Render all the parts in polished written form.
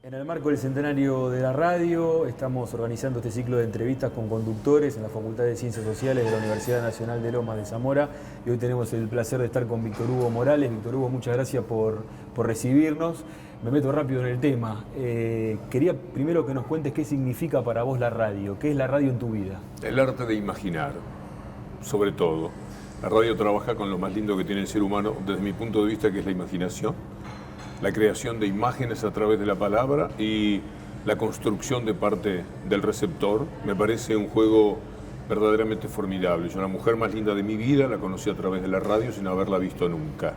En el marco del centenario de la radio, estamos organizando este ciclo de entrevistas con conductores en la Facultad de Ciencias Sociales de la Universidad Nacional de Lomas de Zamora. Y hoy tenemos el placer de estar con Víctor Hugo Morales. Víctor Hugo, muchas gracias por recibirnos. Me meto rápido en el tema. Quería primero que nos cuentes qué significa para vos la radio. ¿Qué es la radio en tu vida? El arte de imaginar, sobre todo. La radio trabaja con lo más lindo que tiene el ser humano, desde mi punto de vista, que es la imaginación. La creación de imágenes a través de la palabra y la construcción de parte del receptor. Me parece un juego verdaderamente formidable. Yo, la mujer más linda de mi vida, la conocí a través de la radio sin haberla visto nunca.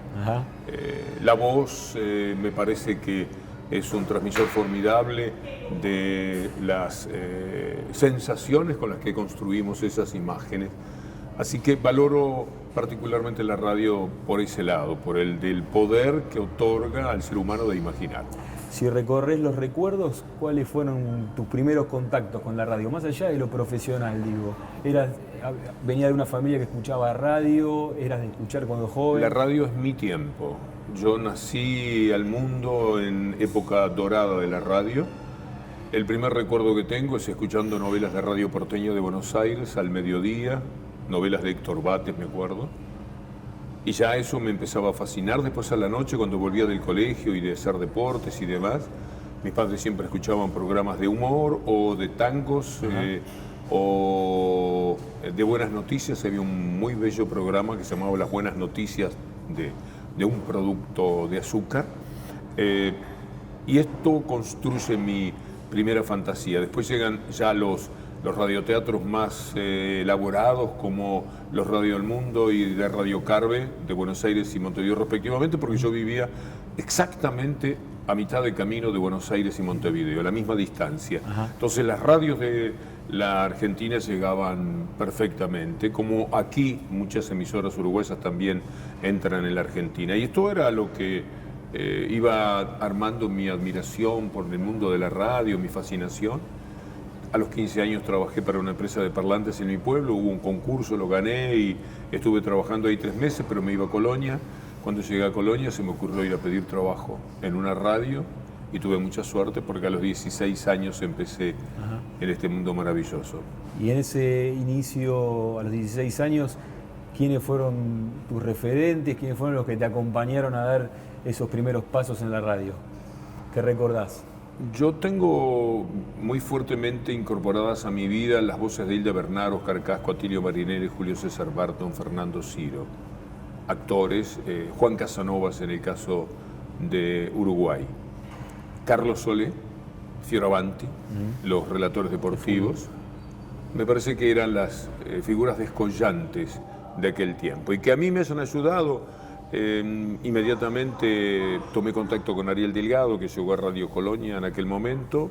La voz me parece que es un transmisor formidable de las sensaciones con las que construimos esas imágenes. Así que valoro particularmente la radio por ese lado, por el del poder que otorga al ser humano de imaginar. Si recorres los recuerdos, ¿cuáles fueron tus primeros contactos con la radio? Más allá de lo profesional, digo. ¿Venía de una familia que escuchaba radio? ¿Eras de escuchar cuando joven? La radio es mi tiempo. Yo nací al mundo en época dorada de la radio. El primer recuerdo que tengo es escuchando novelas de Radio Porteño de Buenos Aires al mediodía, novelas de Héctor Bates, me acuerdo. Y ya eso me empezaba a fascinar. Después a la noche, cuando volvía del colegio y de hacer deportes y demás, mis padres siempre escuchaban programas de humor o de tangos o de buenas noticias. Había un muy bello programa que se llamaba Las Buenas Noticias de un producto de azúcar. Y esto construye mi primera fantasía. Después llegan ya los radioteatros más elaborados, como los Radio El Mundo y de Radio Carve de Buenos Aires y Montevideo respectivamente, porque yo vivía exactamente a mitad de camino de Buenos Aires y Montevideo, a la misma distancia. Entonces las radios de la Argentina llegaban perfectamente, como aquí muchas emisoras uruguayas también entran en la Argentina. Y esto era lo que iba armando mi admiración por el mundo de la radio, mi fascinación. A los 15 años trabajé para una empresa de parlantes en mi pueblo, hubo un concurso, lo gané y estuve trabajando ahí 3 meses, pero me iba a Colonia. Cuando llegué a Colonia se me ocurrió ir a pedir trabajo en una radio y tuve mucha suerte porque a los 16 años empecé en este mundo maravilloso. Y en ese inicio, a los 16 años, ¿quiénes fueron tus referentes? ¿Quiénes fueron los que te acompañaron a dar esos primeros pasos en la radio? ¿Qué recordás? Yo tengo muy fuertemente incorporadas a mi vida las voces de Hilda Bernard, Oscar Casco, Atilio Marinelli, Julio César Barton, Fernando Ciro. Actores, Juan Casanovas en el caso de Uruguay, Carlos Solé, Fioravanti, los relatores deportivos. Me parece que eran las figuras descollantes de aquel tiempo y que a mí me han ayudado. Inmediatamente tomé contacto con Ariel Delgado, que llegó a Radio Colonia en aquel momento.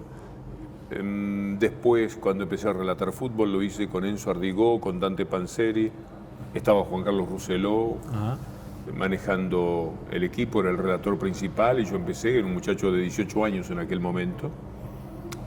Después, cuando empecé a relatar fútbol, lo hice con Enzo Ardigó, con Dante Panzeri. Estaba Juan Carlos Rousselot manejando el equipo, era el relator principal, y yo empecé, era un muchacho de 18 años en aquel momento.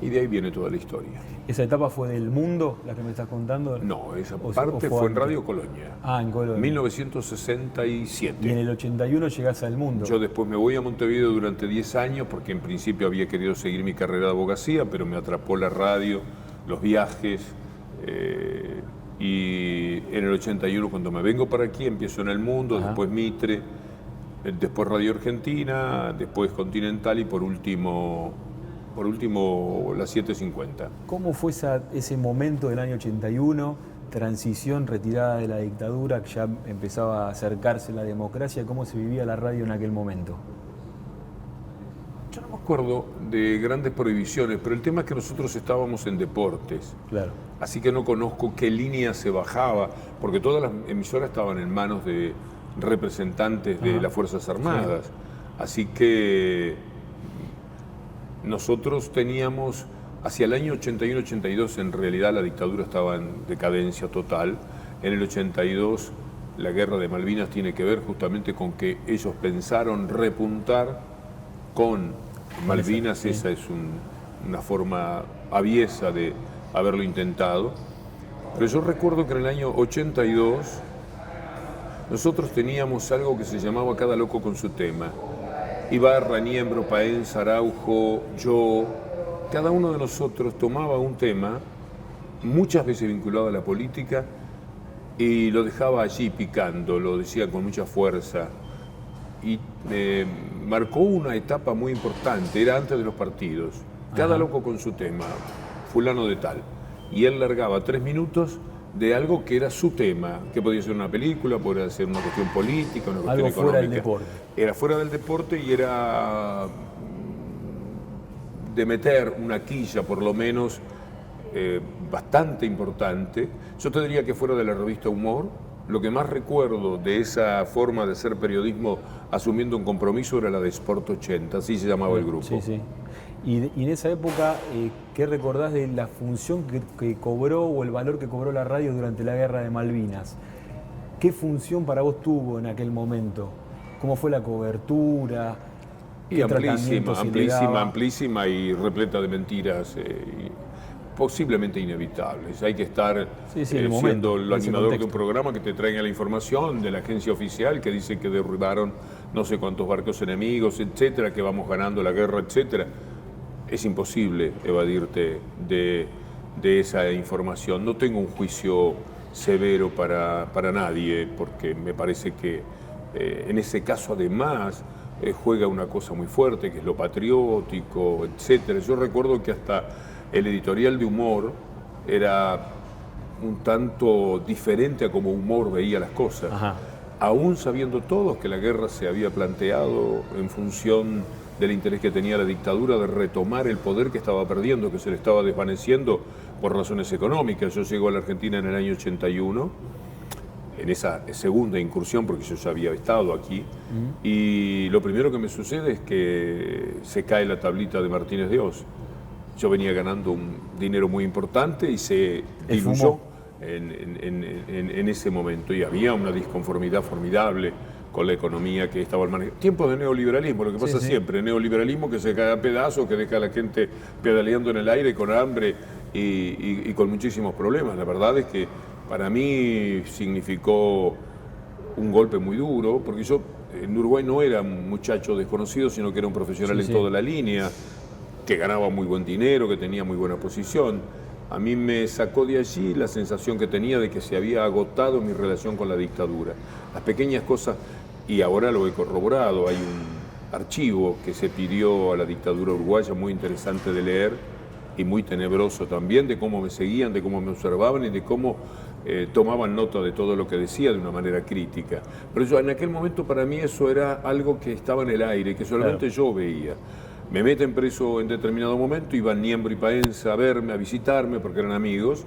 Y de ahí viene toda la historia. ¿Esa etapa fue del Mundo, la que me estás contando? No, esa parte fue en Radio Colonia. En Colonia. 1967. Y en el 81 llegás al Mundo. Yo después me voy a Montevideo durante 10 años, porque en principio había querido seguir mi carrera de abogacía, pero me atrapó la radio, los viajes. Y en el 81, cuando me vengo para aquí, empiezo en El Mundo, después Mitre, después Radio Argentina, después Continental y por último la 750. ¿Cómo fue ese momento del año 81, transición, retirada de la dictadura, que ya empezaba a acercarse la democracia? ¿Cómo se vivía la radio en aquel momento? Yo no me acuerdo de grandes prohibiciones, pero el tema es que nosotros estábamos en deportes. Claro. Así que no conozco qué línea se bajaba, porque todas las emisoras estaban en manos de representantes de las Fuerzas Armadas. Sí. Así que nosotros teníamos, hacia el año 81-82, en realidad la dictadura estaba en decadencia total. En el 82 la guerra de Malvinas tiene que ver justamente con que ellos pensaron repuntar con Malvinas. Sí. Esa es una forma aviesa de haberlo intentado. Pero yo recuerdo que en el año 82 nosotros teníamos algo que se llamaba Cada Loco con su tema. Ibarra, Niembro, Paenza, Araujo, yo, cada uno de nosotros tomaba un tema, muchas veces vinculado a la política, y lo dejaba allí picando, lo decía con mucha fuerza. Y marcó una etapa muy importante, era antes de los partidos. Cada loco con su tema, fulano de tal. Y él largaba 3 minutos de algo que era su tema, que podía ser una película, podía ser una cuestión política, una cuestión algo fuera económica. del deporte. Era fuera del deporte y era de meter una quilla, por lo menos, bastante importante. Yo te diría que fuera de la revista Humor, lo que más recuerdo de esa forma de hacer periodismo asumiendo un compromiso era la de Sport 80, así se llamaba el grupo. Sí, sí. Y en esa época, ¿qué recordás de la función que cobró o el valor que cobró la radio durante la Guerra de Malvinas? ¿Qué función para vos tuvo en aquel momento? ¿Cómo fue la cobertura? Y amplísima y repleta de mentiras. Posiblemente inevitables. Hay que estar siendo el animador de un programa que te traiga la información de la agencia oficial que dice que derribaron no sé cuántos barcos enemigos, etcétera, que vamos ganando la guerra, etcétera. Es imposible evadirte de esa información. No tengo un juicio severo para nadie, porque me parece que en ese caso además juega una cosa muy fuerte, que es lo patriótico, etcétera. Yo recuerdo que hasta el editorial de Humor era un tanto diferente a como Humor veía las cosas. Aún sabiendo todos que la guerra se había planteado en función del interés que tenía la dictadura de retomar el poder que estaba perdiendo, que se le estaba desvaneciendo por razones económicas. Yo llego a la Argentina en el año 81, en esa segunda incursión, porque yo ya había estado aquí, y lo primero que me sucede es que se cae la tablita de Martínez de Oz. Yo venía ganando un dinero muy importante y se diluyó en ese momento. Y había una disconformidad formidable con la economía que estaba al manejo. Tiempos de neoliberalismo, lo que pasa siempre, neoliberalismo que se cae a pedazos, que deja a la gente pedaleando en el aire con hambre y con muchísimos problemas. La verdad es que para mí significó un golpe muy duro, porque yo en Uruguay no era un muchacho desconocido, sino que era un profesional en toda la línea, que ganaba muy buen dinero, que tenía muy buena posición. A mí me sacó de allí la sensación que tenía de que se había agotado mi relación con la dictadura. Las pequeñas cosas, y ahora lo he corroborado, hay un archivo que se pidió a la dictadura uruguaya muy interesante de leer y muy tenebroso también, de cómo me seguían, de cómo me observaban y de cómo tomaban nota de todo lo que decía de una manera crítica. Pero yo, en aquel momento para mí eso era algo que estaba en el aire, que solamente yo veía. Me meten preso en determinado momento, iban Niembro y Paenza a verme, a visitarme, porque eran amigos,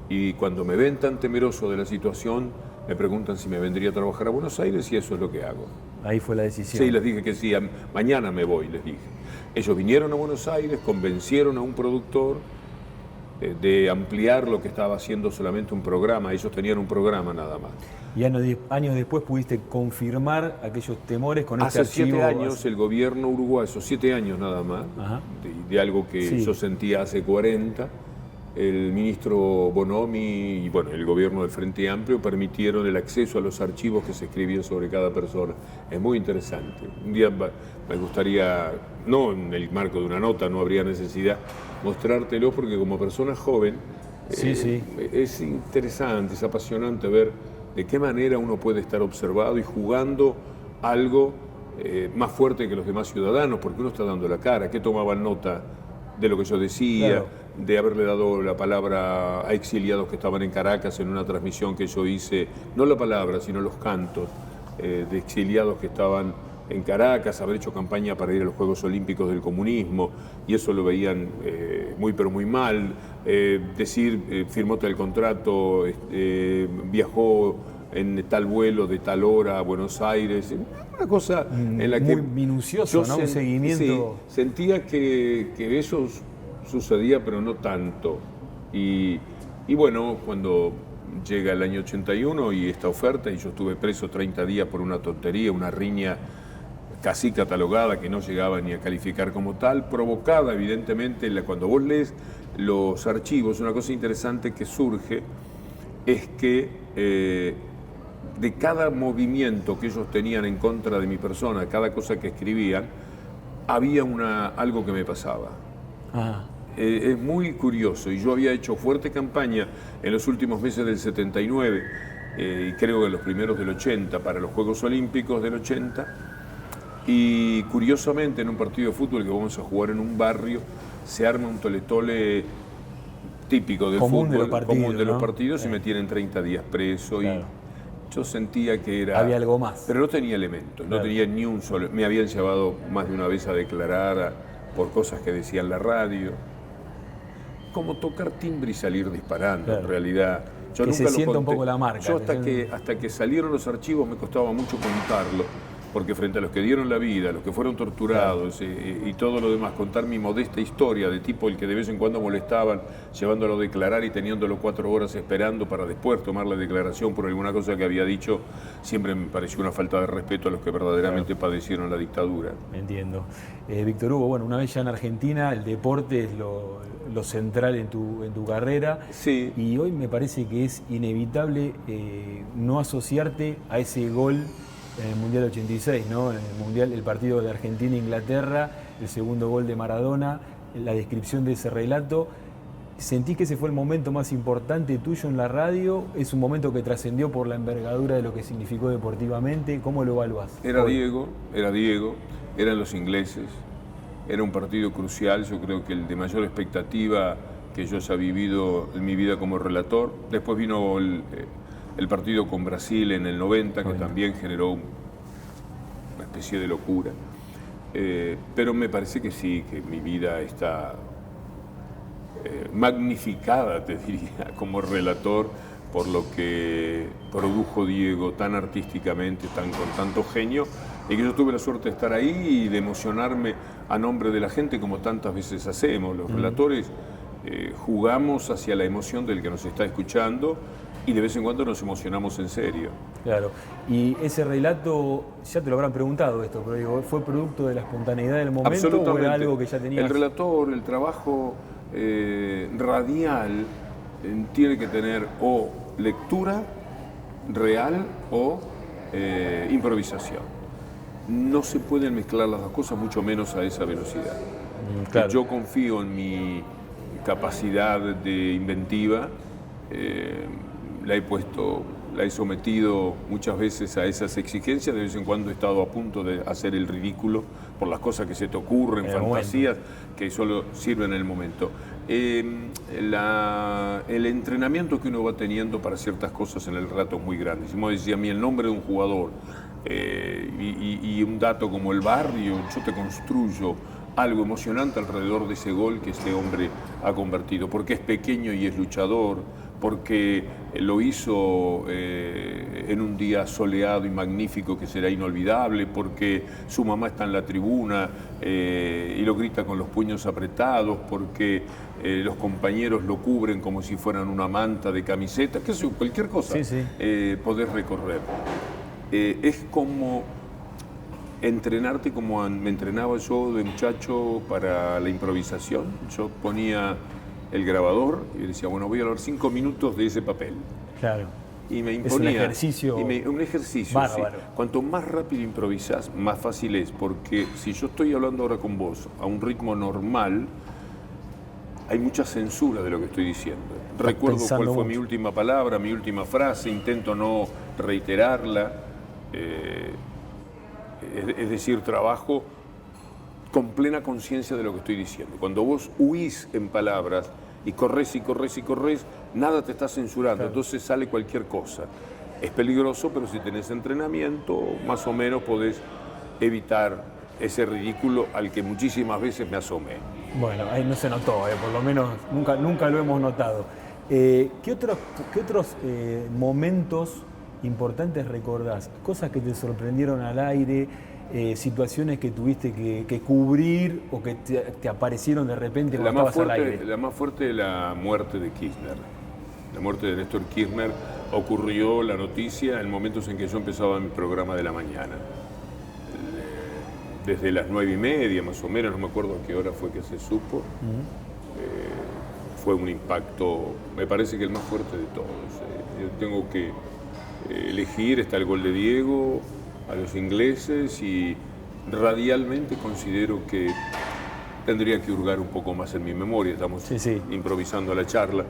y cuando me ven tan temeroso de la situación, me preguntan si me vendría a trabajar a Buenos Aires y eso es lo que hago. Ahí fue la decisión. Sí, les dije que sí, mañana me voy, les dije. Ellos vinieron a Buenos Aires, convencieron a un productor de ampliar lo que estaba haciendo solamente un programa, ellos tenían un programa nada más. Y años después pudiste confirmar aquellos temores con este archivo. Hace 7 años el gobierno uruguayo, 7 años nada más, de algo que yo sentía hace 40, el ministro Bonomi y bueno, el gobierno del Frente Amplio permitieron el acceso a los archivos que se escribían sobre cada persona. Es muy interesante. Un día me gustaría, no en el marco de una nota, no habría necesidad, mostrártelo porque como persona joven es interesante, es apasionante ver de qué manera uno puede estar observado y jugando algo más fuerte que los demás ciudadanos, porque uno está dando la cara. ¿Qué tomaban nota de lo que yo decía, de haberle dado la palabra a exiliados que estaban en Caracas en una transmisión que yo hice, no la palabra, sino los cantos de exiliados que estaban en Caracas, haber hecho campaña para ir a los Juegos Olímpicos del comunismo, y eso lo veían muy pero muy mal, decir, firmó tal contrato, viajó en tal vuelo de tal hora a Buenos Aires, una cosa en la que... Muy minucioso, ¿no? Un seguimiento... Sí, sentía que eso sucedía, pero no tanto. Y bueno, cuando llega el año 81 y esta oferta, y yo estuve preso 30 días por una tontería, una riña casi catalogada que no llegaba ni a calificar como tal, provocada evidentemente, cuando vos lees los archivos, una cosa interesante que surge es que de cada movimiento que ellos tenían en contra de mi persona, cada cosa que escribían, había algo que me pasaba. Ah, Es muy curioso, y yo había hecho fuerte campaña en los últimos meses del 79, y creo que en los primeros del 80, para los Juegos Olímpicos del 80, y curiosamente en un partido de fútbol que vamos a jugar en un barrio, se arma un tole-tole típico del común fútbol, de los partidos, común de los ¿no? partidos, y me tienen 30 días preso, claro. y yo sentía que era... Había algo más. Pero no tenía elementos, no Claro. tenía ni un solo... Me habían llevado más de una vez a declarar por cosas que decía en la radio. Como tocar timbre y salir disparando, Claro. en realidad. Yo Que nunca se lo sienta un conté. poco la marca. Yo hasta que salieron los archivos me costaba mucho contarlo, porque frente a los que dieron la vida, los que fueron torturados y todo lo demás, contar mi modesta historia de tipo el que de vez en cuando molestaban, llevándolo a declarar y teniéndolo 4 horas esperando para después tomar la declaración por alguna cosa que había dicho, siempre me pareció una falta de respeto a los que verdaderamente padecieron la dictadura. Entiendo. Víctor Hugo, bueno, una vez ya en Argentina, el deporte es lo central en tu carrera. Sí. Y hoy me parece que es inevitable no asociarte a ese gol en el Mundial 86, ¿no? En el Mundial, el partido de Argentina-Inglaterra, el segundo gol de Maradona, la descripción de ese relato. ¿Sentís que ese fue el momento más importante tuyo en la radio? ¿Es un momento que trascendió por la envergadura de lo que significó deportivamente? ¿Cómo lo evaluás? Era Diego, eran los ingleses, era un partido crucial, yo creo que el de mayor expectativa que yo haya vivido en mi vida como relator. Después vino el partido con Brasil en el 90, que también generó una especie de locura. Pero me parece que sí, que mi vida está magnificada, te diría, como relator por lo que produjo Diego tan artísticamente, con tanto genio, y que yo tuve la suerte de estar ahí y de emocionarme a nombre de la gente como tantas veces hacemos. Los relatores jugamos hacia la emoción del que nos está escuchando y de vez en cuando nos emocionamos en serio. Claro, y ese relato, ya te lo habrán preguntado esto, pero digo, ¿fue producto de la espontaneidad del momento Absolutamente. o era algo que ya tenías? El relator, el trabajo radial tiene que tener o lectura real o improvisación. No se pueden mezclar las dos cosas, mucho menos a esa velocidad. Claro. Yo confío en mi capacidad de inventiva, la he sometido muchas veces a esas exigencias, de vez en cuando he estado a punto de hacer el ridículo por las cosas que se te ocurren, fantasías que solo sirven en el momento. El entrenamiento que uno va teniendo para ciertas cosas en el relato es muy grande. Si me decía a mí el nombre de un jugador y un dato como el barrio, yo te construyo algo emocionante alrededor de ese gol que este hombre ha convertido, porque es pequeño y es luchador, porque lo hizo en un día soleado y magnífico que será inolvidable, porque su mamá está en la tribuna y lo grita con los puños apretados, porque los compañeros lo cubren como si fueran una manta de camiseta, qué sé yo, cualquier cosa podés recorrer. Es como entrenarte como me entrenaba yo de muchacho para la improvisación. Yo ponía el grabador y decía, bueno, voy a hablar 5 minutos de ese papel. Claro. Y me imponía. Es un ejercicio. Un ejercicio, bárbaro. sí. Cuanto más rápido improvisás, más fácil es, porque si yo estoy hablando ahora con vos a un ritmo normal, hay mucha censura de lo que estoy diciendo. Recuerdo cuál fue mi última palabra, mi última frase, intento no reiterarla. Es decir, trabajo con plena conciencia de lo que estoy diciendo. Cuando vos huís en palabras y corres y corres y corres, nada te está censurando, claro. Entonces sale cualquier cosa. Es peligroso, pero si tenés entrenamiento, más o menos podés evitar ese ridículo al que muchísimas veces me asomé. Bueno, ahí no se notó, por lo menos nunca lo hemos notado. ¿Qué otros momentos importantes recordás? Cosas que te sorprendieron al aire, situaciones que tuviste que cubrir o que te aparecieron de repente cuando estabas al aire. La más fuerte es la muerte de Kirchner. La muerte de Néstor Kirchner ocurrió, la noticia, en momentos en que yo empezaba mi programa de la mañana. Desde las 9:30 más o menos, no me acuerdo a qué hora fue que se supo. Fue un impacto, me parece que el más fuerte de todos. Yo tengo que elegir, está el gol de Diego, a los ingleses y radialmente considero que tendría que hurgar un poco más en mi memoria, estamos improvisando la charla,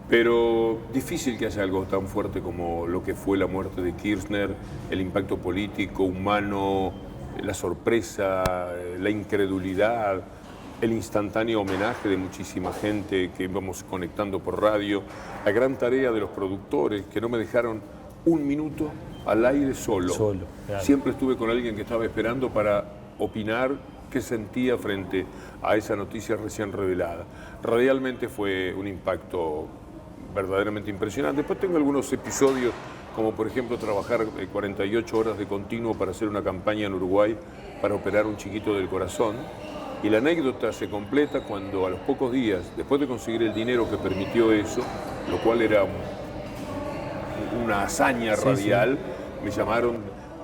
pero difícil que haya algo tan fuerte como lo que fue la muerte de Kirchner, el impacto político, humano, la sorpresa, la incredulidad, el instantáneo homenaje de muchísima gente que íbamos conectando por radio, la gran tarea de los productores que no me dejaron un minuto al aire solo. Claro. Siempre estuve con alguien que estaba esperando para opinar qué sentía frente a esa noticia recién revelada. Realmente fue un impacto verdaderamente impresionante. Después tengo algunos episodios, como por ejemplo trabajar 48 horas de continuo para hacer una campaña en Uruguay para operar un chiquito del corazón. Y la anécdota se completa cuando a los pocos días, después de conseguir el dinero que permitió eso, lo cual era una hazaña radial, me llamaron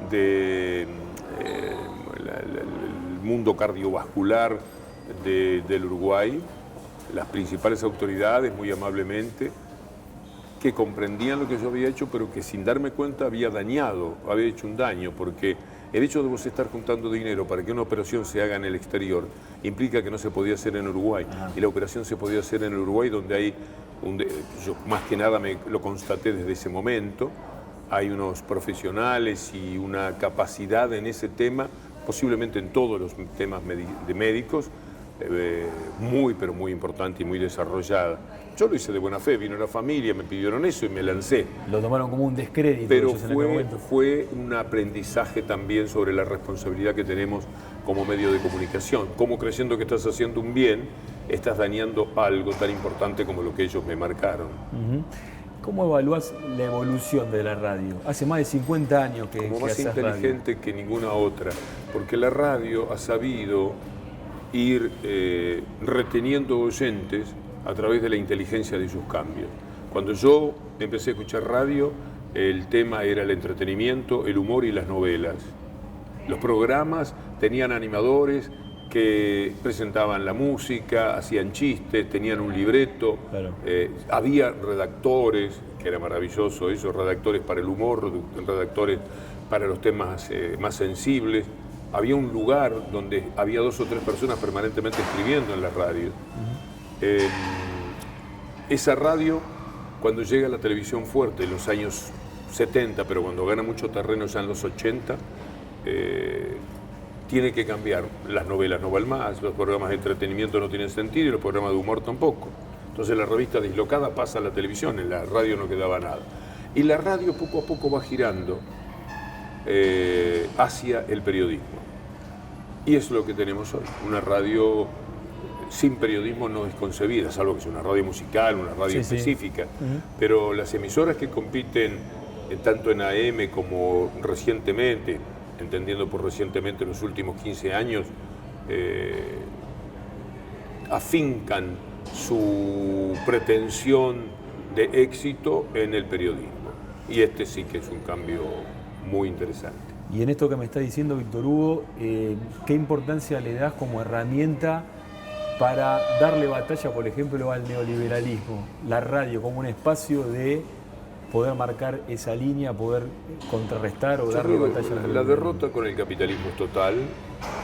del mundo cardiovascular del Uruguay, las principales autoridades, muy amablemente, que comprendían lo que yo había hecho, pero que sin darme cuenta había hecho un daño, porque el hecho de vos estar juntando dinero para que una operación se haga en el exterior implica que no se podía hacer en Uruguay. Y la operación se podía hacer en Uruguay, donde hay, yo más que nada lo constaté desde ese momento, hay unos profesionales y una capacidad en ese tema, posiblemente en todos los temas de médicos, pero muy importante y muy desarrollada. Yo lo hice de buena fe, vino la familia, me pidieron eso y me lancé. Lo tomaron como un descrédito. Pero fue un aprendizaje también sobre la responsabilidad que tenemos como medio de comunicación. Cómo creyendo que estás haciendo un bien, estás dañando algo tan importante como lo que ellos me marcaron. ¿Cómo evaluás la evolución de la radio? Hace más de 50 años que como más inteligente radio. Que ninguna otra, porque la radio ha sabido ir reteniendo oyentes a través de la inteligencia de sus cambios. Cuando yo empecé a escuchar radio, el tema era el entretenimiento, el humor y las novelas. Los programas tenían animadores que presentaban la música, hacían chistes, tenían un libreto, había redactores, que era maravilloso eso, redactores para el humor, redactores para los temas más sensibles. Había un lugar donde había 2 o 3 personas permanentemente escribiendo en la radio. Esa radio, cuando llega a la televisión fuerte en los años 70, pero cuando gana mucho terreno ya en los 80, tiene que cambiar. Las novelas no van más, los programas de entretenimiento no tienen sentido y los programas de humor tampoco. Entonces la revista dislocada pasa a la televisión, en la radio no quedaba nada. Y la radio poco a poco va girando hacia el periodismo. Y es lo que tenemos hoy, una radio sin periodismo no es concebida, salvo que sea una radio musical, una radio específica. Pero las emisoras que compiten tanto en AM como recientemente, entendiendo por recientemente los últimos 15 años, afincan su pretensión de éxito en el periodismo. Y este sí que es un cambio muy interesante. Y en esto que me está diciendo Víctor Hugo, ¿qué importancia le das como herramienta para darle batalla, por ejemplo, al neoliberalismo? La radio como un espacio de poder marcar esa línea, poder contrarrestar o darle batalla al la derrota con el capitalismo es total,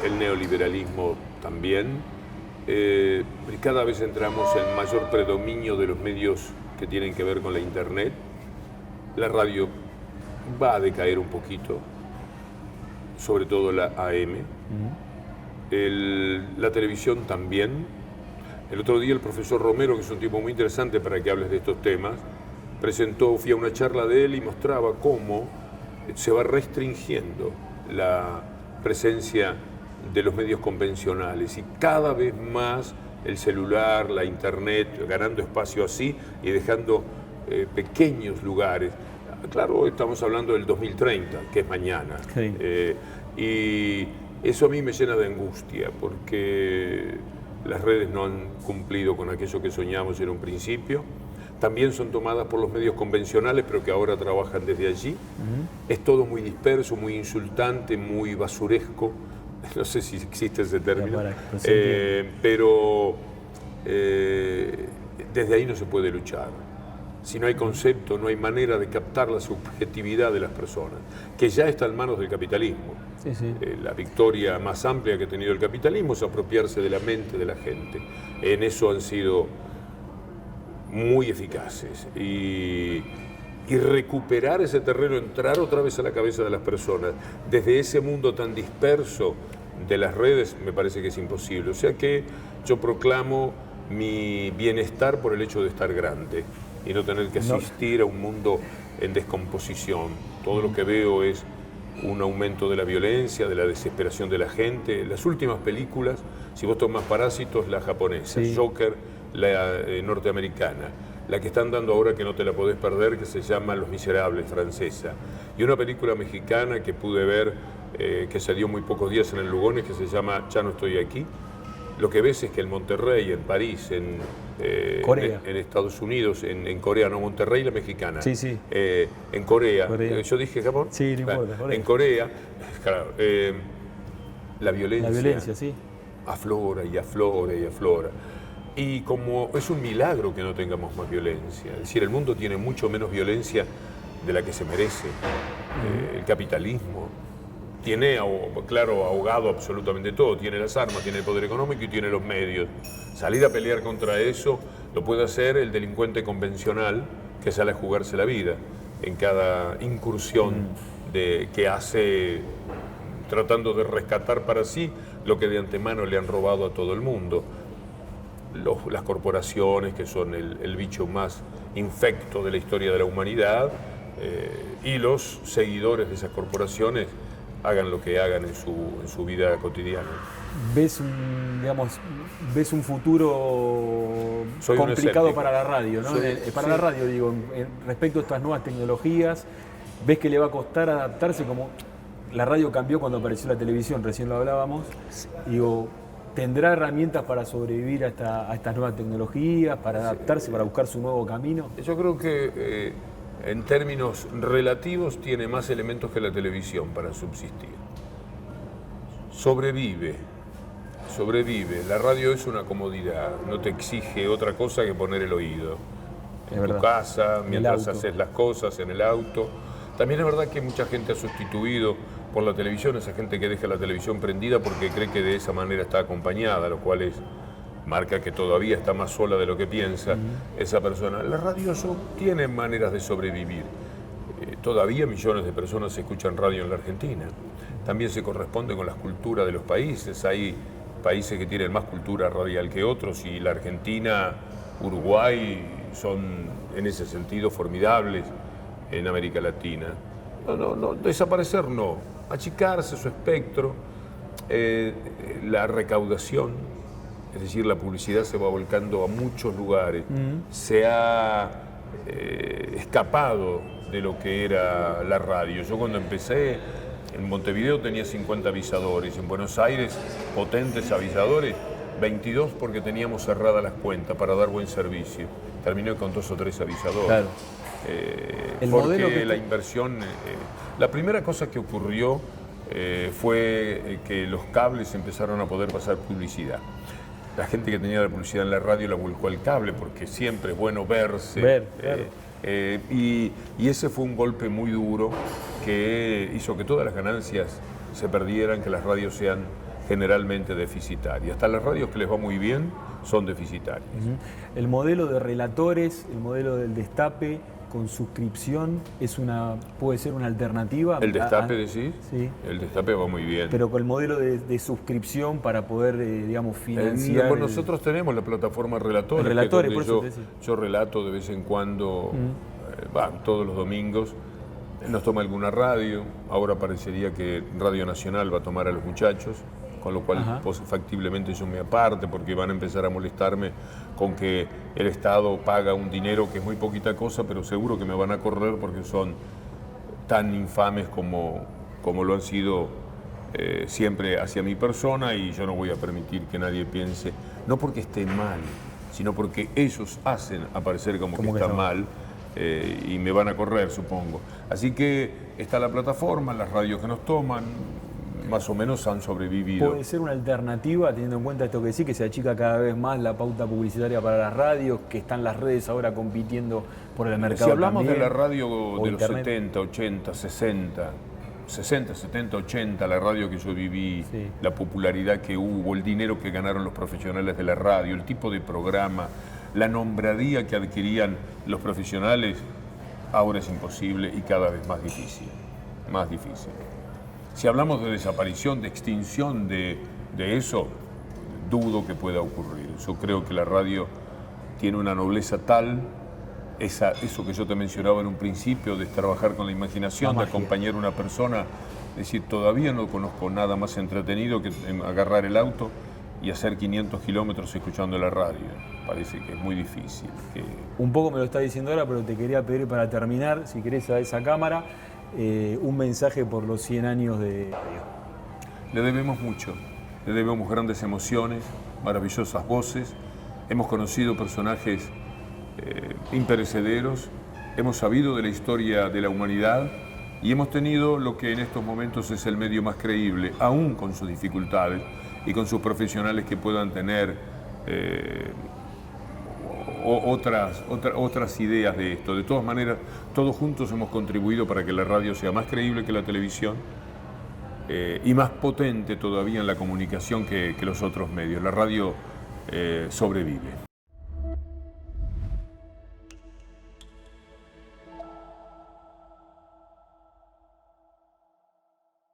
el neoliberalismo también. Cada vez entramos en mayor predominio de los medios que tienen que ver con la internet. La radio va a decaer un poquito, sobre todo la AM. La televisión también. El otro día el profesor Romero, que es un tipo muy interesante para que hables de estos temas, fui a una charla de él y mostraba cómo se va restringiendo la presencia de los medios convencionales y cada vez más el celular, la internet, ganando espacio así y dejando pequeños lugares. Claro, estamos hablando del 2030, que es mañana. Y eso a mí me llena de angustia, porque las redes no han cumplido con aquello que soñamos en un principio. También son tomadas por los medios convencionales, pero que ahora trabajan desde allí. Es todo muy disperso, muy insultante, muy basuresco. No sé si existe ese término. Pero desde ahí no se puede luchar. Si no hay concepto, no hay manera de captar la subjetividad de las personas, que ya está en manos del capitalismo. Sí, sí. La victoria más amplia que ha tenido el capitalismo es apropiarse de la mente de la gente. En eso han sido muy eficaces. Y recuperar ese terreno, entrar otra vez a la cabeza de las personas, desde ese mundo tan disperso de las redes, me parece que es imposible. O sea que yo proclamo mi bienestar por el hecho de estar grande y no tener que asistir a un mundo en descomposición. Todo lo que veo es un aumento de la violencia, de la desesperación de la gente. Las últimas películas, si vos tomás Parásitos, la japonesa, Sí. Joker, la norteamericana, la que están dando ahora que no te la podés perder, que se llama Los Miserables, francesa, y una película mexicana que pude ver, que se dio muy pocos días en el Lugones, que se llama Ya no estoy aquí. Lo que ves es que en Monterrey, en París, en Estados Unidos, en Corea, no, Monterrey la mexicana. Sí, sí. En Corea. Yo dije Japón. Sí, no importa, Corea. En Corea, claro, la violencia. La violencia, sí. Aflora y aflora y aflora. Y como es un milagro que no tengamos más violencia. Es decir, el mundo tiene mucho menos violencia de la que se merece. El capitalismo tiene, claro, ahogado absolutamente todo. Tiene las armas, tiene el poder económico y tiene los medios. Salir a pelear contra eso lo puede hacer el delincuente convencional que sale a jugarse la vida en cada incursión que hace tratando de rescatar para sí lo que de antemano le han robado a todo el mundo. Las corporaciones, que son el bicho más infecto de la historia de la humanidad, y los seguidores de esas corporaciones hagan lo que hagan en su vida cotidiana. ¿Ves un futuro complicado para la radio, ¿no? Para la radio, digo, respecto a estas nuevas tecnologías, ¿ves que le va a costar adaptarse? Como la radio cambió cuando apareció la televisión, recién lo hablábamos, digo, ¿tendrá herramientas para sobrevivir a estas nuevas tecnologías, para adaptarse, para buscar su nuevo camino? Yo creo que en términos relativos tiene más elementos que la televisión para subsistir. Sobrevive. La radio es una comodidad, no te exige otra cosa que poner el oído. En tu casa, mientras haces las cosas, en el auto. También es verdad que mucha gente ha sustituido por la televisión, esa gente que deja la televisión prendida porque cree que de esa manera está acompañada, lo cual marca que todavía está más sola de lo que piensa esa persona. La radio tiene maneras de sobrevivir. Todavía millones de personas escuchan radio en la Argentina. También se corresponde con las culturas de los países. Hay países que tienen más cultura radial que otros y la Argentina, Uruguay son en ese sentido formidables en América Latina. No, desaparecer no, achicarse su espectro, la recaudación, es decir, la publicidad se va volcando a muchos lugares, se ha escapado de lo que era la radio. Yo cuando empecé en Montevideo tenía 50 avisadores, en Buenos Aires potentes avisadores, 22 porque teníamos cerradas las cuentas para dar buen servicio. Terminé con 2 o 3 avisadores. Claro. Porque la inversión, la primera cosa que ocurrió fue que los cables empezaron a poder pasar publicidad. La gente que tenía la publicidad en la radio la volcó al cable porque siempre es bueno verse. Claro. Y ese fue un golpe muy duro que hizo que todas las ganancias se perdieran, que las radios sean generalmente deficitarias. Hasta las radios que les va muy bien son deficitarias. El modelo de relatores, el modelo del destape con suscripción puede ser una alternativa. ¿El destape decís? Sí. El destape va muy bien. Pero con el modelo de suscripción para poder, financiar... Bueno, nosotros tenemos la plataforma Relatores, Relatores, por eso yo relato de vez en cuando, todos los domingos. Nos toma alguna radio, ahora parecería que Radio Nacional va a tomar a los muchachos, con lo cual factiblemente yo me aparte porque van a empezar a molestarme con que el Estado paga un dinero que es muy poquita cosa, pero seguro que me van a correr porque son tan infames como lo han sido siempre hacia mi persona, y yo no voy a permitir que nadie piense, no porque esté mal, sino porque ellos hacen aparecer como que está mal. Y me van a correr, supongo. Así que está la plataforma, las radios que nos toman, más o menos han sobrevivido. ¿Puede ser una alternativa, teniendo en cuenta esto que sí, que se achica cada vez más la pauta publicitaria para las radios, que están las redes ahora compitiendo por el mercado? Si hablamos también, de la radio de los internet? 70, 80, 60, 70, 80, la radio que yo viví, Sí. la popularidad que hubo, el dinero que ganaron los profesionales de la radio, el tipo de programa, la nombradía que adquirían los profesionales, ahora es imposible y cada vez más difícil, más difícil. Si hablamos de desaparición, de extinción de eso, dudo que pueda ocurrir. Yo creo que la radio tiene una nobleza tal, eso que yo te mencionaba en un principio, de trabajar con la imaginación, La de magia. acompañar a una persona. Es decir, todavía no conozco nada más entretenido que agarrar el auto y hacer 500 kilómetros escuchando la radio. Parece que es muy difícil. Un poco me lo está diciendo ahora, pero te quería pedir para terminar, si querés, a esa cámara, un mensaje por los 100 años de radio. Le debemos mucho, le debemos grandes emociones, maravillosas voces, hemos conocido personajes imperecederos, hemos sabido de la historia de la humanidad y hemos tenido lo que en estos momentos es el medio más creíble, aún con sus dificultades y con sus profesionales que puedan tener otras ideas de esto. De todas maneras, todos juntos hemos contribuido para que la radio sea más creíble que la televisión y más potente todavía en la comunicación que los otros medios. La radio sobrevive.